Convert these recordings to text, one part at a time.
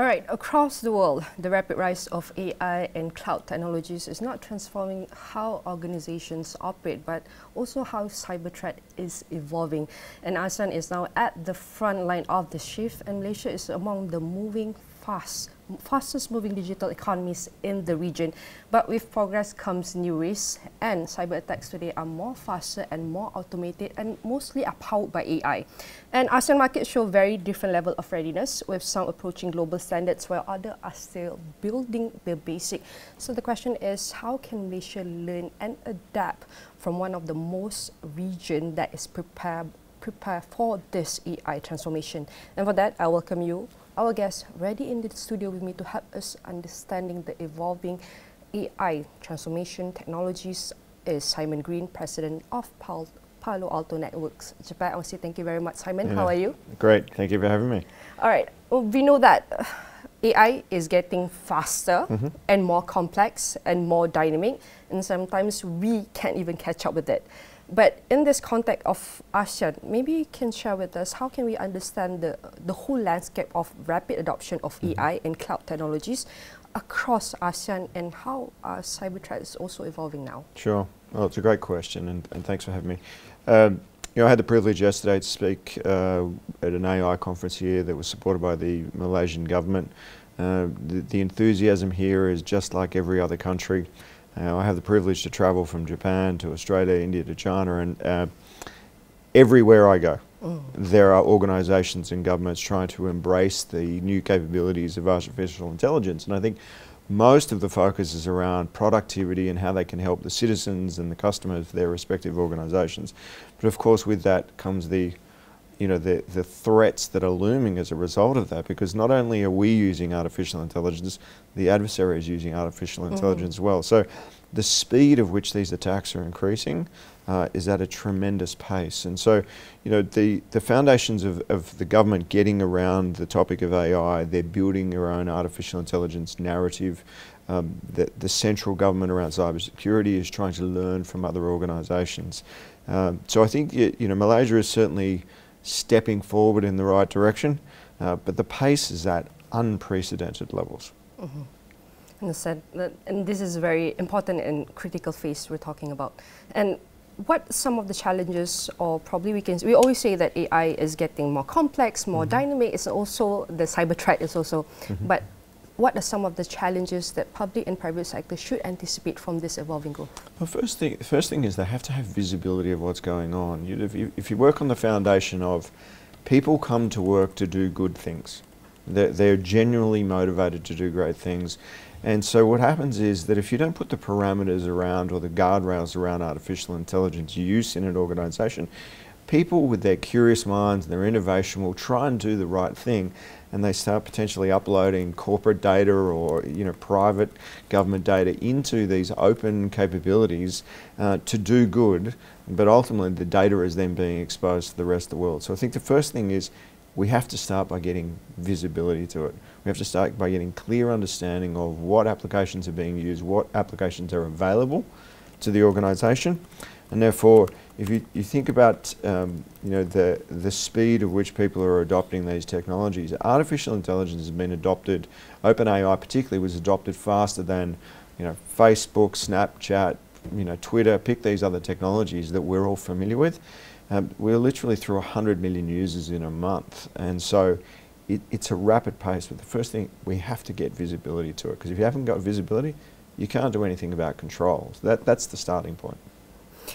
right, across the world, the rapid rise of AI and cloud technologies is not transforming how organizations operate, but also how cyber threat is evolving. And ASEAN is now at the front line of the shift, and Malaysia is among the fastest moving digital economies in the region. But with progress comes new risks, and cyber attacks today are more faster and more automated and mostly are powered by AI. And ASEAN markets show very different level of readiness, with some approaching global standards while others are still building the basic. So the question is, how can Malaysia learn and adapt from one of the most region that is prepare for this AI transformation? And for that, I welcome you, our guest, ready in the studio with me to help us understanding the evolving AI transformation technologies is Simon Green, President of Palo Alto Networks JAPAC. I want to say thank you very much, Simon. How are you? Great, thank you for having me. All right, well, we know that AI is getting faster and more complex and more dynamic, and sometimes we can't even catch up with it. But in this context of ASEAN, maybe you can share with us how can we understand the whole landscape of rapid adoption of AI and cloud technologies across ASEAN, and how are cyber threats also evolving now? Sure. Well, it's a great question, and thanks for having me. I had the privilege yesterday to speak at an AI conference here that was supported by the Malaysian government. The enthusiasm here is just like every other country. I have the privilege to travel from Japan to Australia, India to China, and everywhere I go, there are organisations and governments trying to embrace the new capabilities of artificial intelligence. And I think most of the focus is around productivity and how they can help the citizens and the customers of their respective organisations. But of course, with that comes the threats that are looming as a result of that, because not only are we using artificial intelligence, the adversary is using artificial intelligence as well. So the speed of which these attacks are increasing is at a tremendous pace. And so, the foundations of the government getting around the topic of AI, they're building their own artificial intelligence narrative. The central government around cybersecurity is trying to learn from other organisations. So I think, Malaysia is certainly stepping forward in the right direction, but the pace is at unprecedented levels. And this is a very important and critical phase we're talking about. And what some of the challenges, or probably we always say that AI is getting more complex, more dynamic, it's also the cyber threat is also, but what are some of the challenges that public and private sector should anticipate from this evolving growth? Well, first thing is they have to have visibility of what's going on. If you work on the foundation of people come to work to do good things, they're genuinely motivated to do great things. And so what happens is that if you don't put the parameters around or the guardrails around artificial intelligence use in an organisation, people with their curious minds and their innovation will try and do the right thing, and they start potentially uploading corporate data or private government data into these open capabilities to do good, but ultimately the data is then being exposed to the rest of the world. So I think the first thing is we have to start by getting visibility to it. We have to start by getting clear understanding of what applications are being used, what applications are available to the organisation. And therefore, if you think about the speed at which people are adopting these technologies, artificial intelligence has been adopted. OpenAI particularly was adopted faster than Facebook, Snapchat, Twitter. Pick these other technologies that we're all familiar with. We're literally through 100 million users in a month, and so it's a rapid pace. But the first thing, we have to get visibility to it, because if you haven't got visibility, you can't do anything about control. So that's the starting point.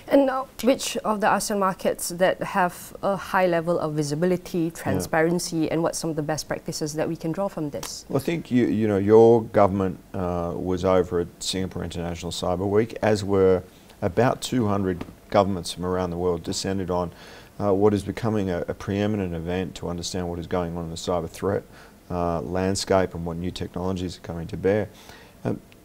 And which of the ASEAN markets that have a high level of visibility, transparency, and what some of the best practices that we can draw from this? Well, I think your government was over at Singapore International Cyber Week, as were about 200 governments from around the world descended on what is becoming a preeminent event to understand what is going on in the cyber threat landscape and what new technologies are coming to bear.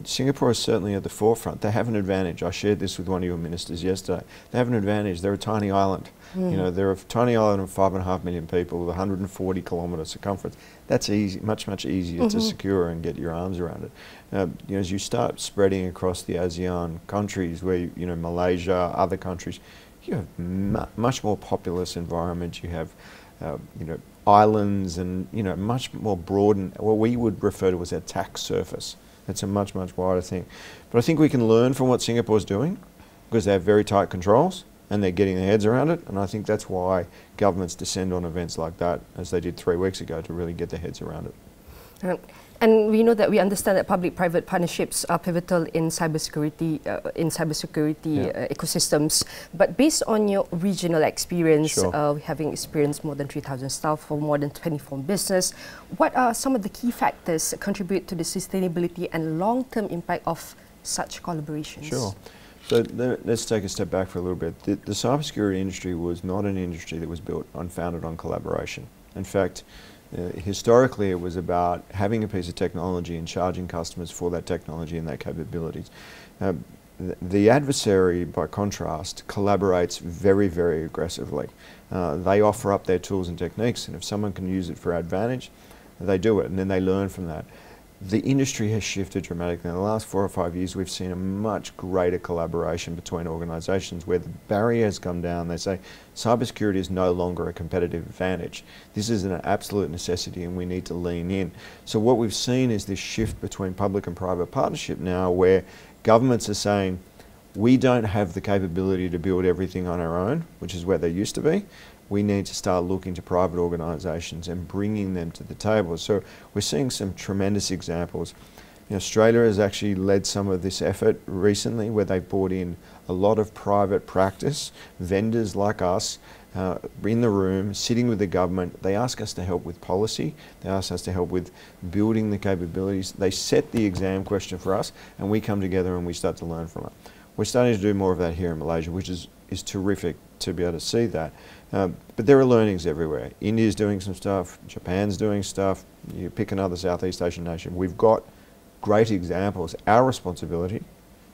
Singapore is certainly at the forefront. They have an advantage. I shared this with one of your ministers yesterday. They have an advantage. They're a tiny island. They're a tiny island of 5.5 million people with 140 kilometre circumference. That's easy, much easier to secure and get your arms around it. As you start spreading across the ASEAN countries, where Malaysia, other countries, you have much more populous environment. You have islands and, much more broadened, what we would refer to as a tax surface. It's a much, much wider thing. But I think we can learn from what Singapore's doing because they have very tight controls and they're getting their heads around it. And I think that's why governments descend on events like that, as they did 3 weeks ago, to really get their heads around it. And we know that we understand that public-private partnerships are pivotal in cybersecurity ecosystems. But based on your regional experience, Sure. having experienced more than 3,000 staff for more than 24 business, what are some of the key factors that contribute to the sustainability and long-term impact of such collaborations? Sure. So let's take a step back for a little bit. The cybersecurity industry was not an industry that was founded on collaboration. In fact, historically, it was about having a piece of technology and charging customers for that technology and their capabilities. The adversary, by contrast, collaborates very, very aggressively. They offer up their tools and techniques, and if someone can use it for advantage, they do it, and then they learn from that. The industry has shifted dramatically. In the last 4 or 5 years, we've seen a much greater collaboration between organisations where the barrier has come down. They say cybersecurity is no longer a competitive advantage. This is an absolute necessity and we need to lean in. So what we've seen is this shift between public and private partnership now, where governments are saying, we don't have the capability to build everything on our own, which is where they used to be. We need to start looking to private organisations and bringing them to the table. So we're seeing some tremendous examples. Australia has actually led some of this effort recently, where they've brought in a lot of private practice, vendors like us, in the room, sitting with the government. They ask us to help with policy. They ask us to help with building the capabilities. They set the exam question for us, and we come together and we start to learn from it. We're starting to do more of that here in Malaysia, which is terrific to be able to see that. But there are learnings everywhere. India's doing some stuff, Japan's doing stuff, you pick another Southeast Asian nation. We've got great examples. Our responsibility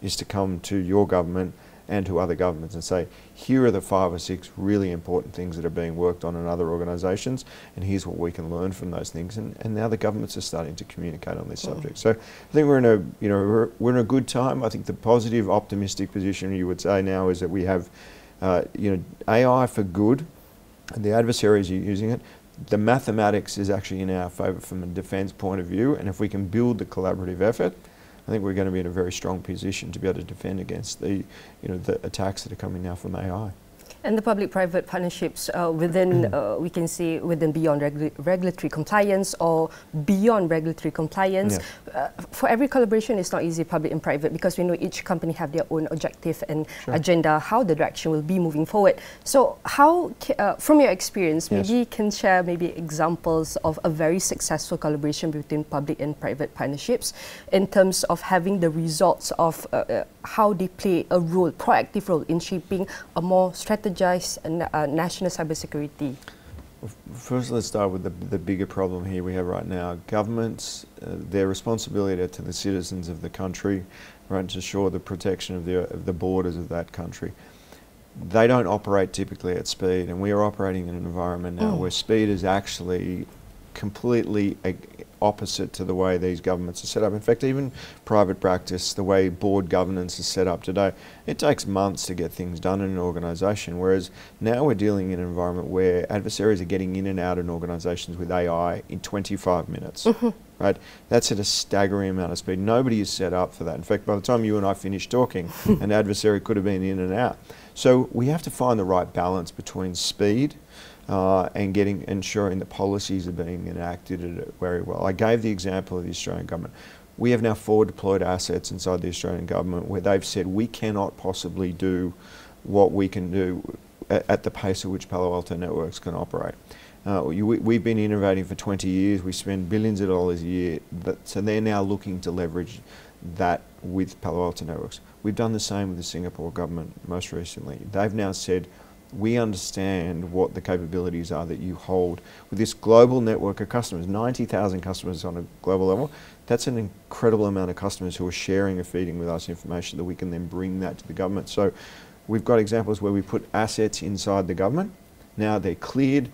is to come to your government and to other governments and say, here are the 5 or 6 really important things that are being worked on in other organisations, and here's what we can learn from those things. And now the governments are starting to communicate on this subject. So I think we're in a good time. I think the positive, optimistic position you would say now is that we have AI for good, and the adversaries are using it. The mathematics is actually in our favour from a defence point of view, and if we can build the collaborative effort, I think we're going to be in a very strong position to be able to defend against the attacks that are coming now from AI. And the public-private partnerships within, we can say, within beyond regulatory compliance or beyond regulatory compliance. Yeah. For every collaboration, it's not easy, public and private, because we know each company have their own objective and agenda, how the direction will be moving forward. So how, from your experience, maybe you can share maybe examples of a very successful collaboration between public and private partnerships in terms of having the results of how they play a role, proactive role in shaping a more strategic national cybersecurity? First, let's start with the bigger problem here we have right now. Governments, their responsibility to the citizens of the country, right, to ensure the protection of the borders of that country. They don't operate typically at speed, and we are operating in an environment now where speed is actually completely opposite to the way these governments are set up. In fact, even private practice, the way board governance is set up today, it takes months to get things done in an organisation, whereas now we're dealing in an environment where adversaries are getting in and out in organisations with AI in 25 minutes. Right? That's at a staggering amount of speed. Nobody is set up for that. In fact, by the time you and I finish talking, an adversary could have been in and out. So we have to find the right balance between speed and ensuring the policies are being enacted very well. I gave the example of the Australian government. We have now 4 deployed assets inside the Australian government where they've said we cannot possibly do what we can do at the pace at which Palo Alto Networks can operate. We've been innovating for 20 years. We spend billions of dollars a year. So they're now looking to leverage that with Palo Alto Networks. We've done the same with the Singapore government most recently. They've now said, we understand what the capabilities are that you hold with this global network of customers, 90,000 customers on a global level. That's an incredible amount of customers who are sharing and feeding with us information that we can then bring that to the government. So we've got examples where we put assets inside the government. Now they're cleared,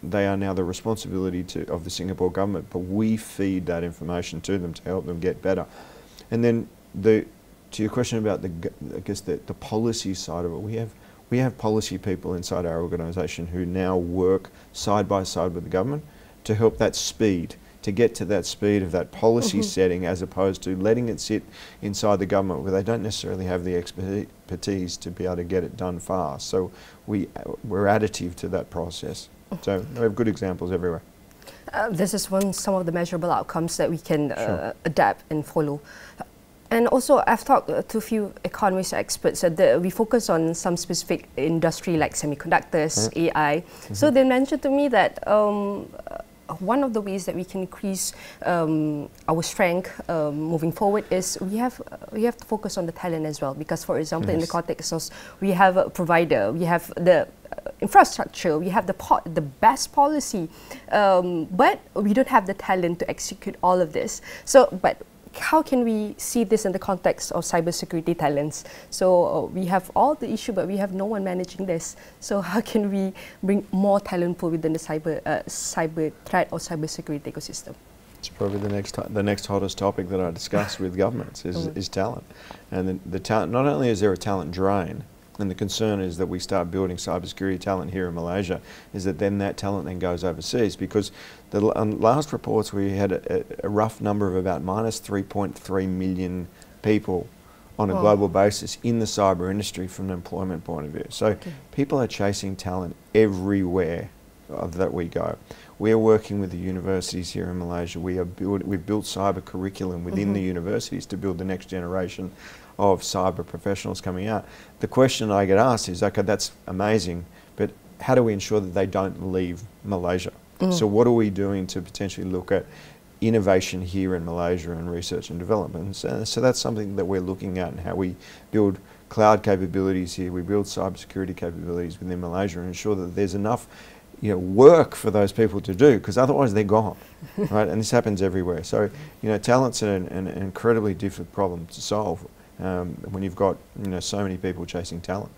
they are now the responsibility of the Singapore government, but we feed that information to them to help them get better. And then to your question about the policy side of it, We have policy people inside our organisation who now work side by side with the government to help that speed, to get to that speed of that policy setting, as opposed to letting it sit inside the government where they don't necessarily have the expertise to be able to get it done fast. So we're additive to that process. So we have good examples everywhere. This is some of the measurable outcomes that we can adapt and follow. And also, I've talked to a few economists, experts, that we focus on some specific industry like semiconductors, AI. So they mentioned to me that one of the ways that we can increase our strength moving forward is we have to focus on the talent as well. Because, for example, in the context of we have a provider, we have the infrastructure, we have the best policy, but we don't have the talent to execute all of this. So, but how can we see this in the context of cybersecurity talents? So we have all the issue, but we have no one managing this. So how can we bring more talent pool within the cyber threat or cybersecurity ecosystem? It's probably the next hottest topic that I discuss with governments is talent. And the talent, not only is there a talent drain, and the concern is that we start building cybersecurity talent here in Malaysia, is that then that talent then goes overseas, because the last reports we had a rough number of about minus 3.3 million people on a global basis in the cyber industry from an employment point of view. So people are chasing talent everywhere that we go. We are working with the universities here in Malaysia. We've built cyber curriculum within the universities to build the next generation of cyber professionals coming out. The question I get asked is, okay, that's amazing, but how do we ensure that they don't leave Malaysia? So what are we doing to potentially look at innovation here in Malaysia and research and development? So that's something that we're looking at, and how we build cloud capabilities here, we build cybersecurity capabilities within Malaysia and ensure that there's enough work for those people to do, because otherwise they're gone, right? And this happens everywhere. So, talent's an incredibly difficult problem to solve when you've got, so many people chasing talent.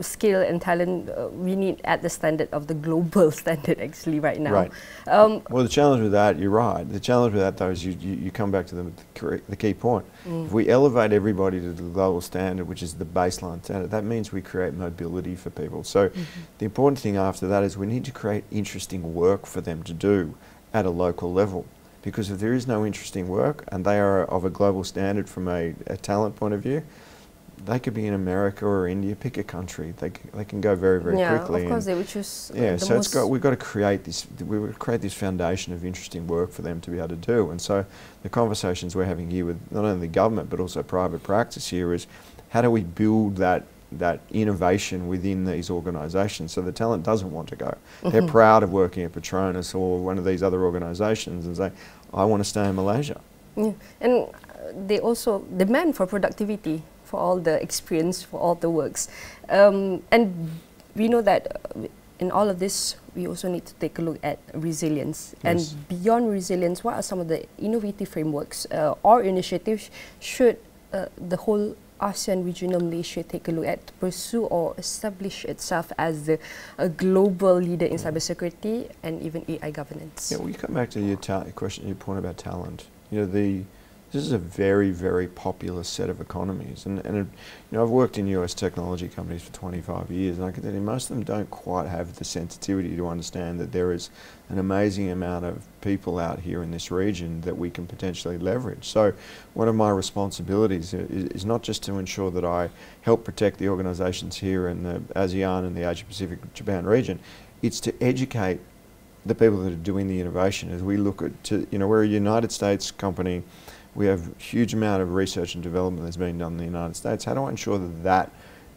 Skill and talent, we need at the standard of the global standard actually right now. Right. Well, the challenge with that, you're right. The challenge with that, though, is you come back to the key point. If we elevate everybody to the global standard, which is the baseline standard, that means we create mobility for people. So the important thing after that is we need to create interesting work for them to do at a local level. Because if there is no interesting work and they are of a global standard from a talent point of view, they could be in America or India, pick a country. They can go very, very quickly. Yeah, of course they would choose. So we've got to create this foundation of interesting work for them to be able to do. And so the conversations we're having here with not only the government but also private practice here is, how do we build that innovation within these organisations so the talent doesn't want to go. They're proud of working at Petronas or one of these other organisations and say, I want to stay in Malaysia. Yeah. And they also demand for productivity, for all the experience, for all the works. And we know that in all of this, we also need to take a look at resilience. Yes. And beyond resilience, what are some of the innovative frameworks or initiatives should the whole ASEAN regional Malaysia take a look at to pursue or establish itself as a global leader in cybersecurity and even AI governance? Yeah, we come back to your point about talent. This is a very, very popular set of economies, and I've worked in US technology companies for 25 years, and I can tell you most of them don't quite have the sensitivity to understand that there is an amazing amount of people out here in this region that we can potentially leverage. So one of my responsibilities is not just to ensure that I help protect the organisations here in the ASEAN and the Asia Pacific Japan region, it's to educate the people that are doing the innovation. As we look at, we're a United States company. We have a huge amount of research and development that's being done in the United States. How do I ensure that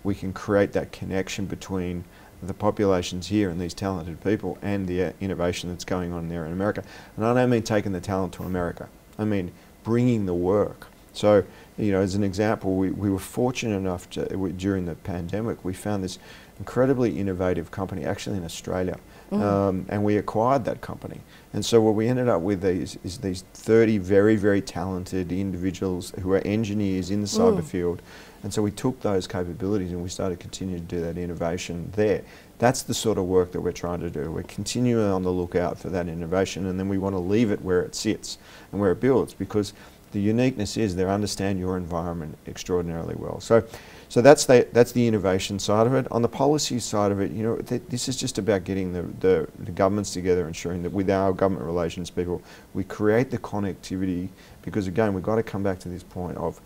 we can create that connection between the populations here and these talented people and the innovation that's going on there in America? And I don't mean taking the talent to America. I mean bringing the work. So, as an example, we were fortunate enough to, during the pandemic, we found this incredibly innovative company actually in Australia. And we acquired that company. And so what we ended up with is these 30 very, very talented individuals who are engineers in the cyber field. And so we took those capabilities and we started continuing to do that innovation there. That's the sort of work that we're trying to do. We're continuing on the lookout for that innovation, and then we want to leave it where it sits and where it builds, because the uniqueness is they understand your environment extraordinarily well. So So that's the innovation side of it. On the policy side of it, you know, this is just about getting the governments together, ensuring that with our government relations people, we create the connectivity, because again, we've got to come back to this point of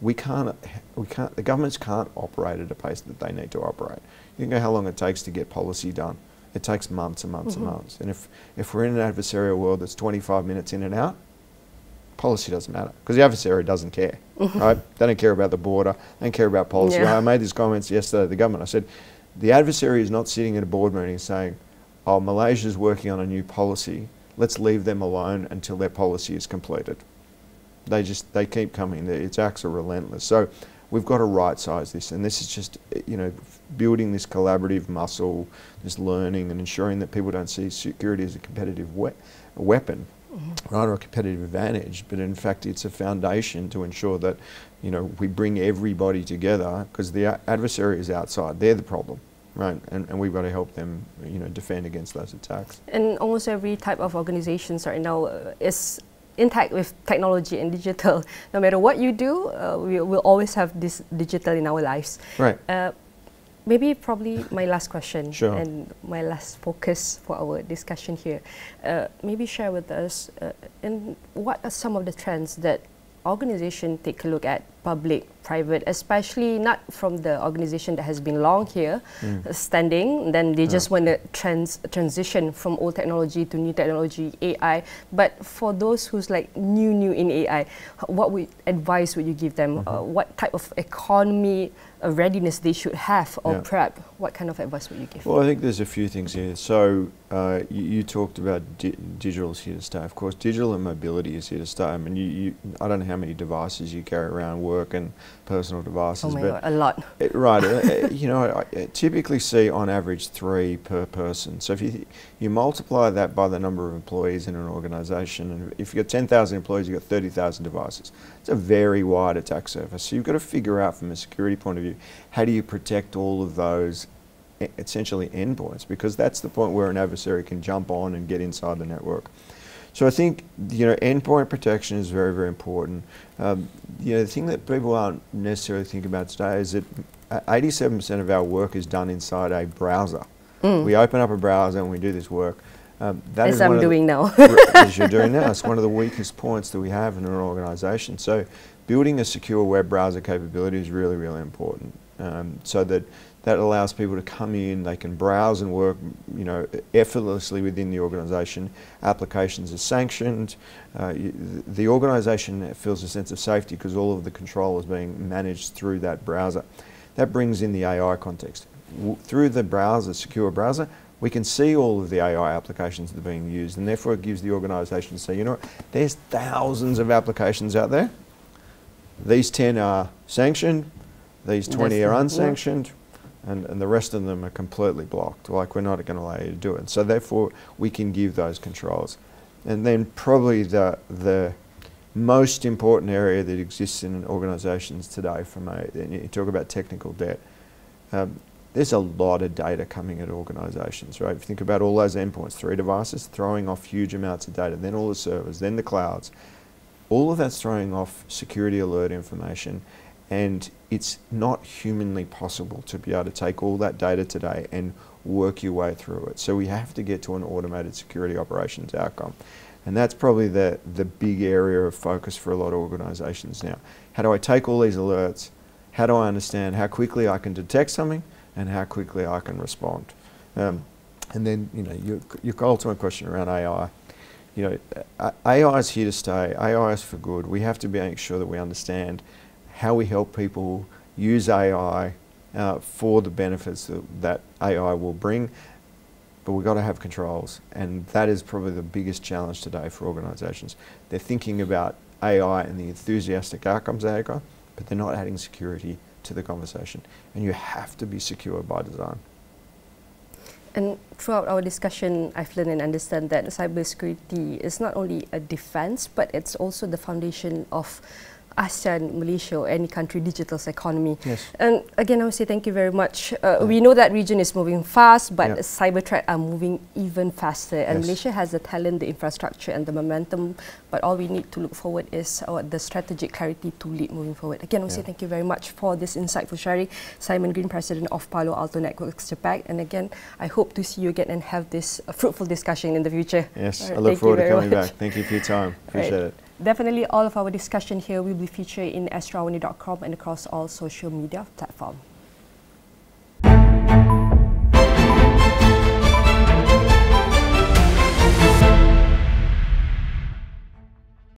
the governments can't operate at a pace that they need to operate. You know how long it takes to get policy done. It takes months and months and months. And if we're in an adversarial world that's 25 minutes in and out, policy doesn't matter, because the adversary doesn't care, right? They don't care about the border, they don't care about policy. Yeah. I made these comments yesterday to the government. I said, the adversary is not sitting at a board meeting saying, oh, Malaysia's working on a new policy, let's leave them alone until their policy is completed. They keep coming. Its acts are relentless. So we've got to right-size this, and this is just, you know, building this collaborative muscle, this learning, and ensuring that people don't see security as a competitive weapon, right, or a competitive advantage, but in fact it's a foundation to ensure that, you know, we bring everybody together, because the adversary is outside. They're the problem. Right, and we've got to help them, you know, defend against those attacks. And almost every type of organizations right now is intact with technology and digital. No matter what you do, we will always have this digital in our lives. Right. Maybe probably my last question, sure, and my last focus for our discussion here. Maybe share with us and what are some of the trends that organizations take a look at, public, private, especially not from the organization that has been long here, standing, then they just want to transition from old technology to new technology, AI. But for those who's like new in AI, what advice would you give them? What type of economy readiness they should have, or prep? What kind of advice would you give? Well, I think there's a few things here. So you talked about digital is here to stay. Of course, digital and mobility is here to stay. I mean, I don't know how many devices you carry around, work and personal devices. Oh my God, a lot. Right. You know, I typically see on average 3 per person. So if you multiply that by the number of employees in an organisation, and if you've got 10,000 employees, you've got 30,000 devices. It's a very wide attack surface. So you've got to figure out from a security point of view, how do you protect all of those essentially endpoints, because that's the point where an adversary can jump on and get inside the network. So I think, you know, endpoint protection is very, very important. You know, the thing that people aren't necessarily thinking about today is that 87% of our work is done inside a browser. We open up a browser and we do this work. As I'm doing now. As you're doing now. It's one of the weakest points that we have in an organisation. So building a secure web browser capability is really, really important. So that allows people to come in, they can browse and work, you know, effortlessly within the organisation. Applications are sanctioned. The organisation feels a sense of safety because all of the control is being managed through that browser. That brings in the AI context. Through the browser, secure browser, we can see all of the AI applications that are being used, and therefore it gives the organisation to say, you know what, there's thousands of applications out there. These 10 are sanctioned, these 20 are unsanctioned, and the rest of them are completely blocked. Like, we're not going to allow you to do it. So therefore, we can give those controls. And then probably the most important area that exists in organisations today, and you talk about technical debt, there's a lot of data coming at organisations, right? If you think about all those endpoints, 3 devices, throwing off huge amounts of data, then all the servers, then the clouds, all of that's throwing off security alert information, and it's not humanly possible to be able to take all that data today and work your way through it. So we have to get to an automated security operations outcome. And that's probably the big area of focus for a lot of organisations now. How do I take all these alerts? How do I understand how quickly I can detect something and how quickly I can respond? And then, you know, your ultimate question around AI. You know, AI is here to stay. AI is for good. We have to make sure that we understand how we help people use AI for the benefits that AI will bring, but we've got to have controls, and that is probably the biggest challenge today for organisations. They're thinking about AI and the enthusiastic outcomes of AI, but they're not adding security to the conversation, and you have to be secure by design. And throughout our discussion, I've learned and understand that cybersecurity is not only a defense, but it's also the foundation of ASEAN, Malaysia, or any country digital economy. Yes. And again, I would say thank you very much. We know that region is moving fast, but cyber threats are moving even faster. And Malaysia has the talent, the infrastructure, and the momentum. But all we need to look forward is the strategic clarity to lead moving forward. Again, I would say thank you very much for this insightful sharing. Simon Green, President of Palo Alto Networks JAPAC. And again, I hope to see you again and have this fruitful discussion in the future. Yes, I look forward to coming back. Thank you for your time. Appreciate it. Definitely all of our discussion here will be featured in AstroAwani.com and across all social media platforms.